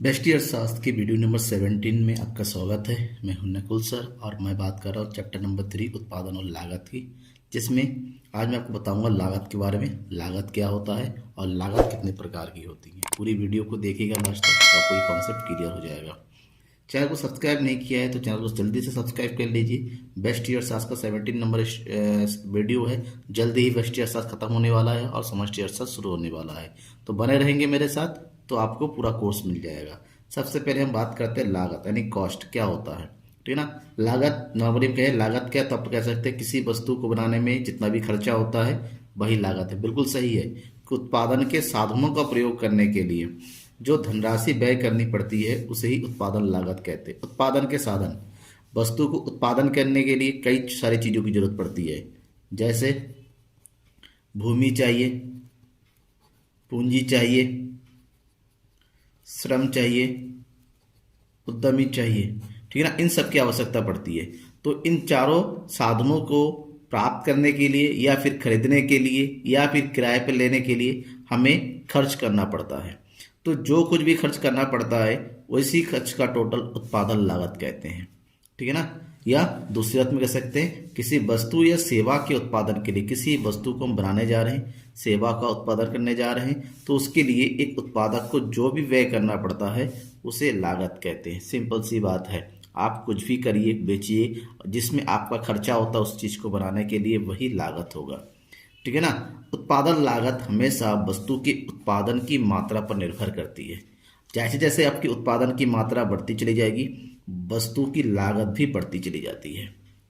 Best अर्थशास्त्र की video number 17 में आपका स्वागत है। मैं हूं नकुल सर और मैं बात कर रहा हूं चैप्टर नंबर 3 उत्पादन और लागत की, जिसमें आज मैं आपको बताऊंगा लागत के बारे में। लागत क्या होता है और लागत कितने प्रकार की होती है। पूरी वीडियो को देखिएगा लास्ट तक तो आपको ये कॉन्सेप्ट क्लियर हो जाएगा। चैनल को सब्सक्राइब नहीं किया है तो चैनल को जल्दी से सब्सक्राइब कर लीजिए। बेस्ट अर्थशास्त्र का 17 नंबर वीडियो है। जल्दी ही बेस्ट अर्थशास्त्र खत्म होने वाला है और समष्टि अर्थशास्त्र शुरू होने वाला है, तो बने रहेंगे मेरे साथ तो आपको पूरा कोर्स मिल जाएगा। सबसे पहले हम बात करते हैं लागत यानी कॉस्ट क्या होता है, ठीक है ना। लागत नॉर्मली हम कहें लागत क्या, तो आप कह सकते हैं किसी वस्तु को बनाने में जितना भी खर्चा होता है वही लागत है। बिल्कुल सही है कि उत्पादन के साधनों का प्रयोग करने के लिए जो धनराशि व्यय करनी पड़ती है उसे ही उत्पादन लागत कहते हैं। उत्पादन के साधन, वस्तु को उत्पादन करने के लिए कई सारी चीज़ों की जरूरत पड़ती है, जैसे भूमि चाहिए, पूंजी चाहिए, श्रम चाहिए, उद्यमी चाहिए, ठीक है ना। इन सब की आवश्यकता पड़ती है। तो इन चारों साधनों को प्राप्त करने के लिए या फिर खरीदने के लिए या फिर किराए पर लेने के लिए हमें खर्च करना पड़ता है। तो जो कुछ भी खर्च करना पड़ता है वैसी खर्च का टोटल उत्पादन लागत कहते हैं, ठीक है ना। या दूसरी बात में कह सकते हैं किसी वस्तु या सेवा के उत्पादन के लिए, किसी वस्तु को हम बनाने जा रहे हैं, सेवा का उत्पादन करने जा रहे हैं, तो उसके लिए एक उत्पादक को जो भी व्यय करना पड़ता है उसे लागत कहते हैं। सिंपल सी बात है। आप कुछ भी करिए, बेचिए, जिसमें आपका खर्चा होता है उस चीज़ को बनाने के लिए वही लागत होगा, ठीक है ना। उत्पादन लागत हमेशा वस्तु के उत्पादन की मात्रा पर निर्भर करती है। जैसे जैसे आपकी उत्पादन की मात्रा बढ़ती चली जाएगी वस्तु की लागत भी बढ़ती चली जाती है,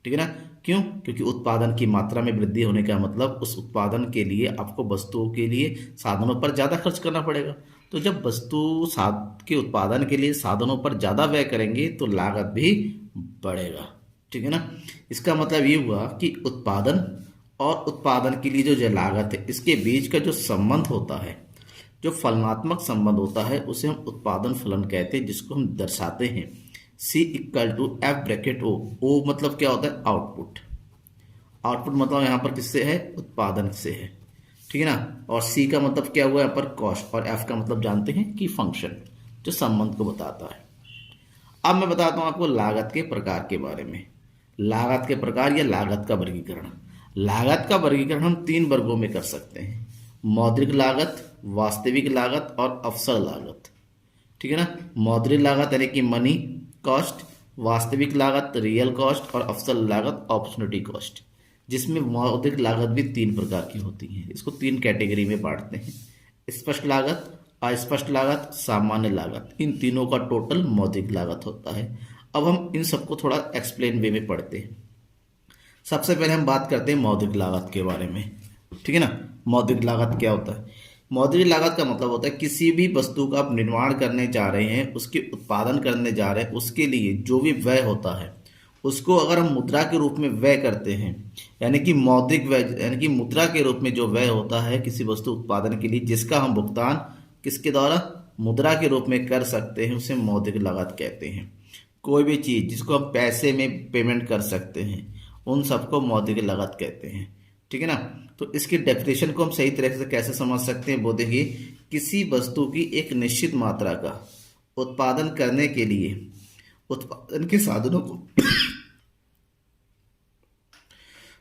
ठीक है ना। क्यों? क्योंकि उत्पादन की मात्रा में वृद्धि होने का मतलब उस उत्पादन के लिए आपको वस्तुओं के लिए साधनों पर ज़्यादा खर्च करना पड़ेगा। तो जब वस्तु साध के उत्पादन के लिए साधनों पर ज़्यादा व्यय करेंगे तो लागत भी बढ़ेगा, ठीक है ना। इसका मतलब ये हुआ कि उत्पादन और उत्पादन के लिए जो लागत है इसके बीच का जो संबंध होता है, जो फलनात्मक संबंध होता है उसे हम उत्पादन फलन कहते हैं, जिसको हम दर्शाते हैं C=F(O). O मतलब क्या होता है? आउटपुट। आउटपुट मतलब यहाँ पर किससे है? उत्पादन से है, ठीक है ना। और C का मतलब क्या हुआ यहाँ पर? कॉस्ट। और F का मतलब जानते हैं कि फंक्शन, जो संबंध को बताता है। अब मैं बताता हूँ आपको लागत के प्रकार के बारे में। लागत के प्रकार या लागत का वर्गीकरण। लागत का वर्गीकरण हम 3 वर्गों में कर सकते हैं: मौद्रिक लागत, वास्तविक लागत और अवसर लागत, ठीक है ना। मौद्रिक लागत यानी कि मनी कॉस्ट, वास्तविक लागत रियल कॉस्ट और अवसर लागत अपॉर्चुनिटी कॉस्ट, जिसमें मौद्रिक लागत भी 3 प्रकार की होती है। इसको 3 कैटेगरी में बांटते हैं: स्पष्ट लागत, अस्पष्ट लागत, सामान्य लागत। इन तीनों का टोटल मौद्रिक लागत होता है। अब हम इन सबको थोड़ा एक्सप्लेन वे में पढ़ते हैं। सबसे पहले हम बात करते हैं मौद्रिक लागत के बारे में, ठीक है ना। मौद्रिक लागत क्या होता है? मौद्रिक लागत का मतलब होता है किसी भी वस्तु का आप निर्माण करने जा रहे हैं, उसके उत्पादन करने जा रहे हैं, उसके लिए जो भी व्यय होता है उसको अगर हम मुद्रा के रूप में व्यय करते हैं, यानी कि मौद्रिक व्यय यानी कि मुद्रा के रूप में जो व्यय होता है किसी वस्तु उत्पादन के लिए, जिसका हम भुगतान किसके द्वारा? मुद्रा के रूप में कर सकते हैं, उसे मौद्रिक लागत कहते हैं। कोई भी चीज़ जिसको हम पैसे में पेमेंट कर सकते हैं उन सबको मौद्रिक लागत कहते हैं, ठीक है ना। तो इसकी डेफिनेशन को हम सही तरह से कैसे समझ सकते हैं वो देखिए। किसी वस्तु की एक निश्चित मात्रा का उत्पादन करने के लिए उत्पादन के साधनों को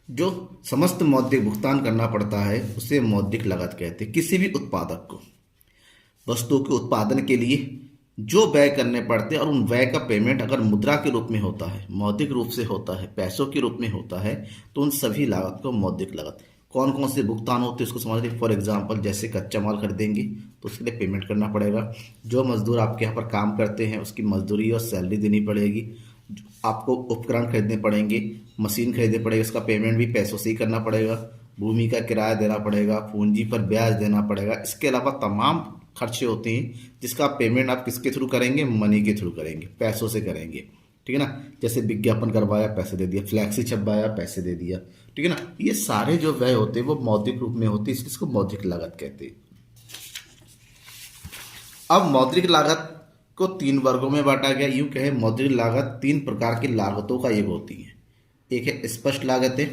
जो समस्त मौद्रिक भुगतान करना पड़ता है उसे मौद्रिक लागत कहते हैं। किसी भी उत्पादक को वस्तु के उत्पादन के लिए जो व्यय करने पड़ते हैं और उन व्यय का पेमेंट अगर मुद्रा के रूप में होता है, मौद्रिक रूप से होता है, पैसों के रूप में होता है, तो उन सभी लागत को मौद्रिक लागत। कौन कौन से भुगतान होते हैं इसको समझ लीजिए। फॉर एग्जांपल जैसे कच्चा माल खरीदेंगे तो उसके लिए पेमेंट करना पड़ेगा। जो मजदूर आपके यहाँ पर काम करते हैं उसकी मजदूरी और सैलरी देनी पड़ेगी। आपको उपकरण खरीदने पड़ेंगे, मशीन खरीदने पड़ेगी, उसका पेमेंट भी पैसों से ही करना पड़ेगा। भूमि का किराया देना पड़ेगा, पूंजी पर ब्याज देना पड़ेगा। इसके अलावा तमाम खर्चे होते हैं जिसका पेमेंट आप किसके थ्रू करेंगे? मनी के थ्रू करेंगे, पैसों से करेंगे, ठीक है ना। जैसे विज्ञापन करवाया, पैसे दे दिया, फ्लैक्सी छपवाया, पैसे दे दिया, ठीक है ना। ये सारे जो व्यय होते हैं वो मौद्रिक रूप में होते हैं, इसको मौद्रिक लागत कहते हैं। अब मौद्रिक लागत को 3 वर्गों में बांटा गया। यूं कहे मौद्रिक लागत 3 प्रकार की लागतों का एक होती है। एक है स्पष्ट लागतें,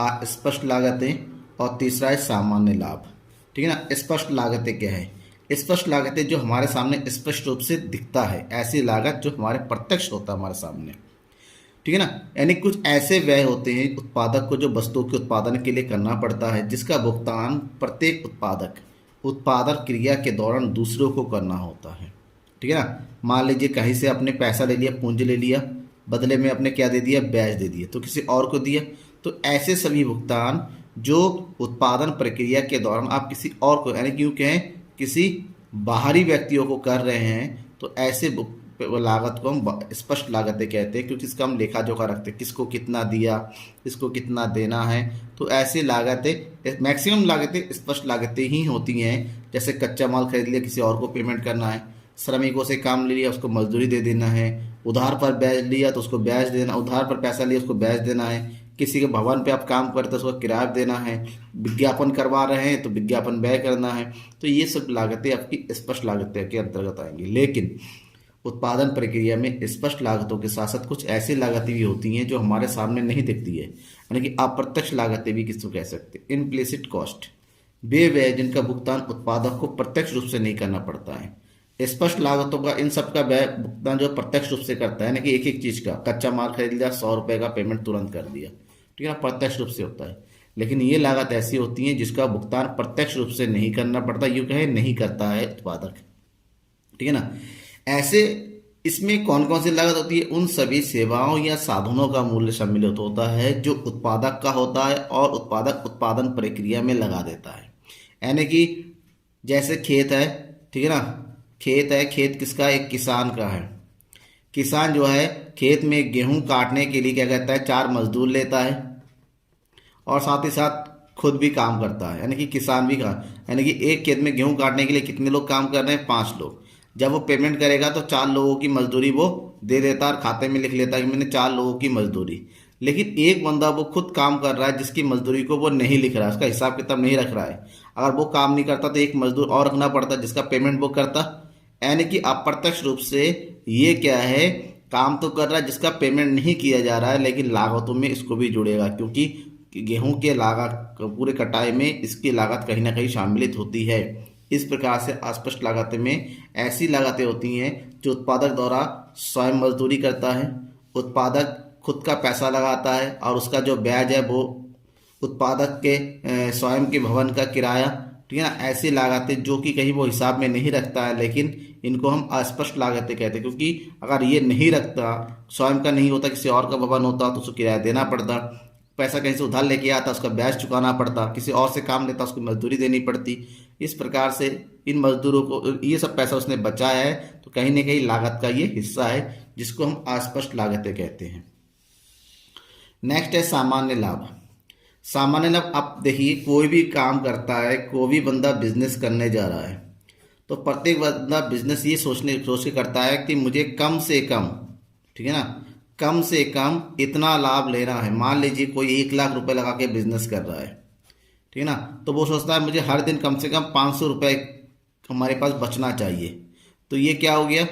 अस्पष्ट लागतें और तीसरा है सामान्य लाभ, ठीक है ना। स्पष्ट लागतें क्या है? स्पष्ट लागतें जो हमारे सामने स्पष्ट रूप से दिखता है, ऐसी लागत जो हमारे प्रत्यक्ष होता है हमारे सामने, ठीक है ना। यानी कुछ ऐसे व्यय होते हैं उत्पादक को जो वस्तुओं के उत्पादन के लिए करना पड़ता है, जिसका भुगतान प्रत्येक उत्पादक उत्पादन क्रिया के दौरान दूसरों को करना होता है, ठीक है ना। मान लीजिए कहीं से अपने पैसा ले लिया, पूंजी ले लिया, बदले में अपने क्या दे दिया, ब्याज दे दिया, तो किसी और को दिया। तो ऐसे सभी भुगतान जो उत्पादन प्रक्रिया के दौरान आप किसी और को, यानी क्यों कहें किसी बाहरी व्यक्तियों को कर रहे हैं, तो ऐसे लागत को हम स्पष्ट लागतें कहते हैं, क्योंकि इसका हम लेखा जोखा रखते हैं, किसको कितना दिया, किसको कितना देना है। तो ऐसी लागतें, मैक्सिमम लागतें स्पष्ट लागतें ही होती हैं। जैसे कच्चा माल खरीद लिया, किसी और को पेमेंट करना है, श्रमिकों से काम ले लिया, उसको मजदूरी दे देना है, उधार पर ब्याज लिया तो उसको ब्याज देना, उधार पर पैसा लिया उसको ब्याज देना है, किसी के भवन पे आप काम करते हैं उसको किराया देना है, विज्ञापन करवा रहे हैं तो विज्ञापन व्यय करना है। तो ये सब लागतें आपकी स्पष्ट लागतें के अंतर्गत आएंगी। लेकिन उत्पादन प्रक्रिया में स्पष्ट लागतों के साथ साथ कुछ ऐसी लागतें भी होती हैं जो हमारे सामने नहीं दिखती है, यानी कि अप्रत्यक्ष लागतें भी किसको कह सकते हैं, इम्प्लिसिट कॉस्ट, वे व्यय जिनका भुगतान उत्पादक को प्रत्यक्ष रूप से नहीं करना पड़ता है। स्पष्ट लागतों का, इन सब का व्यय भुगतान जो प्रत्यक्ष रूप से करता है, यानी कि एक एक चीज का, कच्चा माल खरीद लिया 100 रुपए का पेमेंट तुरंत कर दिया, ठीक है ना, प्रत्यक्ष रूप से होता है। लेकिन ये लागत ऐसी होती है जिसका भुगतान प्रत्यक्ष रूप से नहीं करना पड़ता, यूं कहे नहीं करता है उत्पादक, ठीक है ना। ऐसे इसमें कौन कौन सी लागत होती है, उन सभी सेवाओं या साधनों का मूल्य सम्मिलित होता है जो उत्पादक का होता है और उत्पादक उत्पादन प्रक्रिया में लगा देता है। यानी कि जैसे खेत है, ठीक है ना, खेत है, खेत किसका, एक किसान का है। किसान जो है खेत में गेहूं काटने के लिए क्या कहता है, 4 मजदूर लेता है और साथ ही साथ खुद भी काम करता है, यानी कि किसान भी यानी कि एक खेत में गेहूं काटने के लिए कितने लोग काम कर रहे हैं, 5 लोग। जब वो पेमेंट करेगा तो 4 लोगों की मजदूरी वो दे देता है और खाते में लिख लेता है कि मैंने 4 लोगों की मजदूरी। लेकिन एक बंदा वो खुद काम कर रहा है जिसकी मजदूरी को वो नहीं लिख रहा है, उसका हिसाब किताब नहीं रख रहा है। अगर वो काम नहीं करता तो एक मजदूर और रखना पड़ता जिसका पेमेंट वो करता। यानी कि अप्रत्यक्ष रूप से ये क्या है, काम तो कर रहा है जिसका पेमेंट नहीं किया जा रहा है, लेकिन लागतों में इसको भी जुड़ेगा, क्योंकि गेहूं के लागत पूरे कटाई में इसकी लागत कहीं ना कहीं शामिलित होती है। इस प्रकार से अस्पष्ट लागतें में ऐसी लागतें होती हैं जो उत्पादक द्वारा स्वयं मजदूरी करता है, उत्पादक खुद का पैसा लगाता है और उसका जो ब्याज है वो उत्पादक के स्वयं के भवन का किराया, ठीक है ना। ऐसी लागतें जो कि कहीं वो हिसाब में नहीं रखता है, लेकिन इनको हम अस्पष्ट लागतें कहते हैं, क्योंकि अगर ये नहीं रखता, स्वयं का नहीं होता, किसी और का भवन होता तो उसको किराया देना पड़ता, पैसा कहीं से उधार लेके आता उसका ब्याज चुकाना पड़ता, किसी और से काम लेता उसको मजदूरी देनी पड़ती। इस प्रकार से इन मजदूरों को ये सब पैसा उसने बचाया है, तो कहीं ना कहीं लागत का ये हिस्सा है जिसको हम अस्पष्ट लागतें कहते हैं। नेक्स्ट है सामान्य लाभ। सामान्य लाभ, आप देखिए कोई भी काम करता है, कोई भी बंदा बिजनेस करने जा रहा है, तो प्रत्येक बंदा बिजनेस ये सोच के करता है कि मुझे कम से कम, ठीक है ना, कम से कम इतना लाभ लेना है। मान लीजिए कोई 1 लाख रुपए लगा के बिजनेस कर रहा है, ठीक है ना, तो वो सोचता है मुझे हर दिन कम से कम 500 रुपये हमारे पास बचना चाहिए। तो ये क्या हो गया,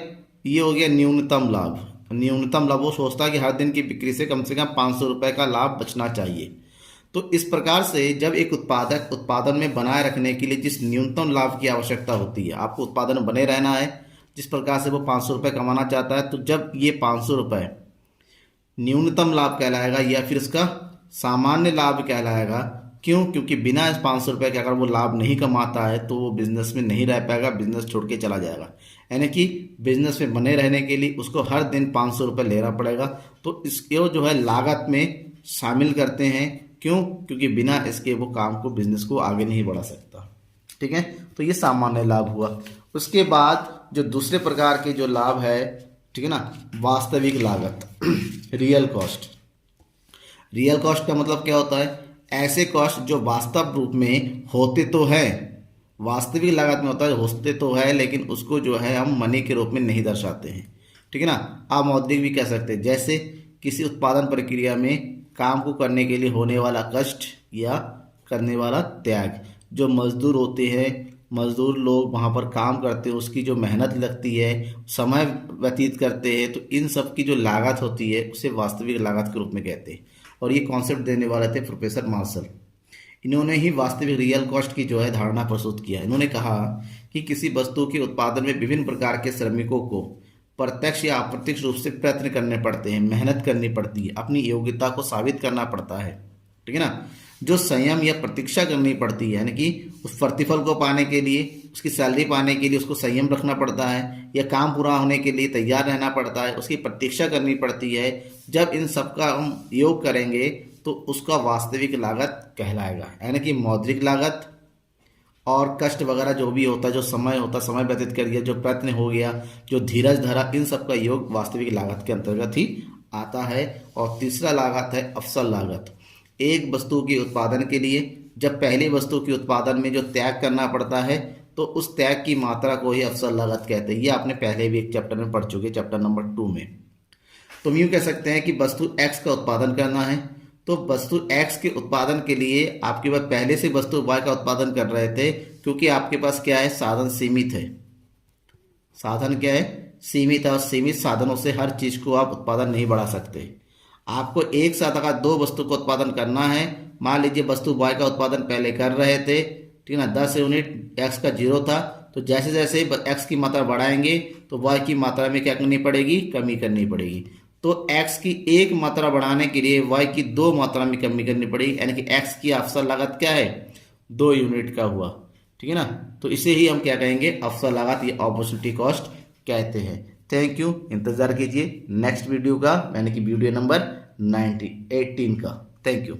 ये हो गया न्यूनतम लाभ। न्यूनतम लाभ वो सोचता है कि हर दिन की बिक्री से कम 500 रुपये का लाभ बचना चाहिए। तो इस प्रकार से जब एक उत्पादक उत्पादन में बनाए रखने के लिए जिस न्यूनतम लाभ की आवश्यकता होती है, आपको उत्पादन में बने रहना है, जिस प्रकार से वो 500 रुपये कमाना चाहता है, तो जब ये 500 रुपये न्यूनतम लाभ कहलाएगा या फिर इसका सामान्य लाभ कहलाएगा। क्यों, क्योंकि बिना इस 500 रुपये के अगर वो लाभ नहीं कमाता है तो वो बिजनेस में नहीं रह पाएगा, बिजनेस छोड़ के चला जाएगा। यानी कि बिजनेस में बने रहने के लिए उसको हर दिन 500 रुपये लेना पड़ेगा। तो इसको जो है लागत में शामिल करते हैं। क्यों, क्योंकि बिना इसके वो काम को, बिजनेस को आगे नहीं बढ़ा सकता, ठीक है। तो ये सामान्य लाभ हुआ। उसके बाद जो दूसरे प्रकार के जो लाभ है, ठीक है ना, वास्तविक लागत, रियल कॉस्ट। रियल कॉस्ट का मतलब क्या होता है, ऐसे कॉस्ट जो वास्तव रूप में होते तो है, वास्तविक लागत में होता है होते तो है, लेकिन उसको जो है हम मनी के रूप में नहीं दर्शाते हैं, ठीक है ना। आप मौद्रिक भी कह सकते हैं। जैसे किसी उत्पादन प्रक्रिया में काम को करने के लिए होने वाला कष्ट या करने वाला त्याग, जो मजदूर होते हैं, मजदूर लोग वहाँ पर काम करते हैं, उसकी जो मेहनत लगती है, समय व्यतीत करते हैं, तो इन सब की जो लागत होती है उसे वास्तविक लागत के रूप में कहते हैं। और ये कॉन्सेप्ट देने वाले थे प्रोफेसर मार्शल। इन्होंने ही वास्तविक रियल कॉस्ट की जो है धारणा प्रस्तुत किया। इन्होंने कहा कि किसी वस्तु के उत्पादन में विभिन्न प्रकार के श्रमिकों को प्रत्यक्ष या अप्रत्यक्ष रूप से प्रयत्न करने पड़ते हैं, मेहनत करनी पड़ती है, अपनी योग्यता को साबित करना पड़ता है, ठीक है ना। जो संयम या प्रतीक्षा करनी पड़ती है, यानी कि उस प्रतिफल को पाने के लिए, उसकी सैलरी पाने के लिए उसको संयम रखना पड़ता है, या काम पूरा होने के लिए तैयार रहना पड़ता है, उसकी प्रतीक्षा करनी पड़ती है। जब इन सब का हम योग करेंगे तो उसका वास्तविक लागत कहलाएगा, यानी कि मौद्रिक लागत और कष्ट वगैरह जो भी होता है, जो समय होता, समय व्यतीत कर गया, जो प्रयत्न हो गया, जो धीरज धरा, इन सब का योग वास्तविक लागत के अंतर्गत ही आता है। और तीसरा लागत है अवसर लागत। एक वस्तु के उत्पादन के लिए जब पहली वस्तु के उत्पादन में जो त्याग करना पड़ता है तो उस त्याग की मात्रा को ही अवसर लागत कहते हैं। ये आपने पहले भी एक चैप्टर में पढ़ चुके, चैप्टर नंबर 2 में। तुम यूँ कह सकते हैं कि वस्तु X का उत्पादन करना है, तो वस्तु X के उत्पादन के लिए आपके पास पहले से वस्तु Y का उत्पादन कर रहे थे, क्योंकि आपके पास क्या है, साधन सीमित है। साधन क्या है, सीमित है, और सीमित साधनों से हर चीज को आप उत्पादन नहीं बढ़ा सकते। आपको एक साथ अगर दो वस्तु का उत्पादन करना है, मान लीजिए वस्तु Y का उत्पादन पहले कर रहे थे, ठीक है ना, 10 यूनिट, X का 0 था, तो जैसे जैसे X की मात्रा बढ़ाएंगे तो Y की मात्रा में क्या करनी पड़ेगी, कमी करनी पड़ेगी। तो X की एक मात्रा बढ़ाने के लिए Y की 2 मात्रा में कमी करनी पड़ेगी, यानी कि X की अवसर लागत क्या है, 2 यूनिट का हुआ, ठीक है ना। तो इसे ही हम क्या कहेंगे, अवसर लागत या अपॉर्चुनिटी कॉस्ट कहते हैं। थैंक यू, इंतजार कीजिए नेक्स्ट वीडियो का, यानी कि वीडियो नंबर 18 का। Thank you.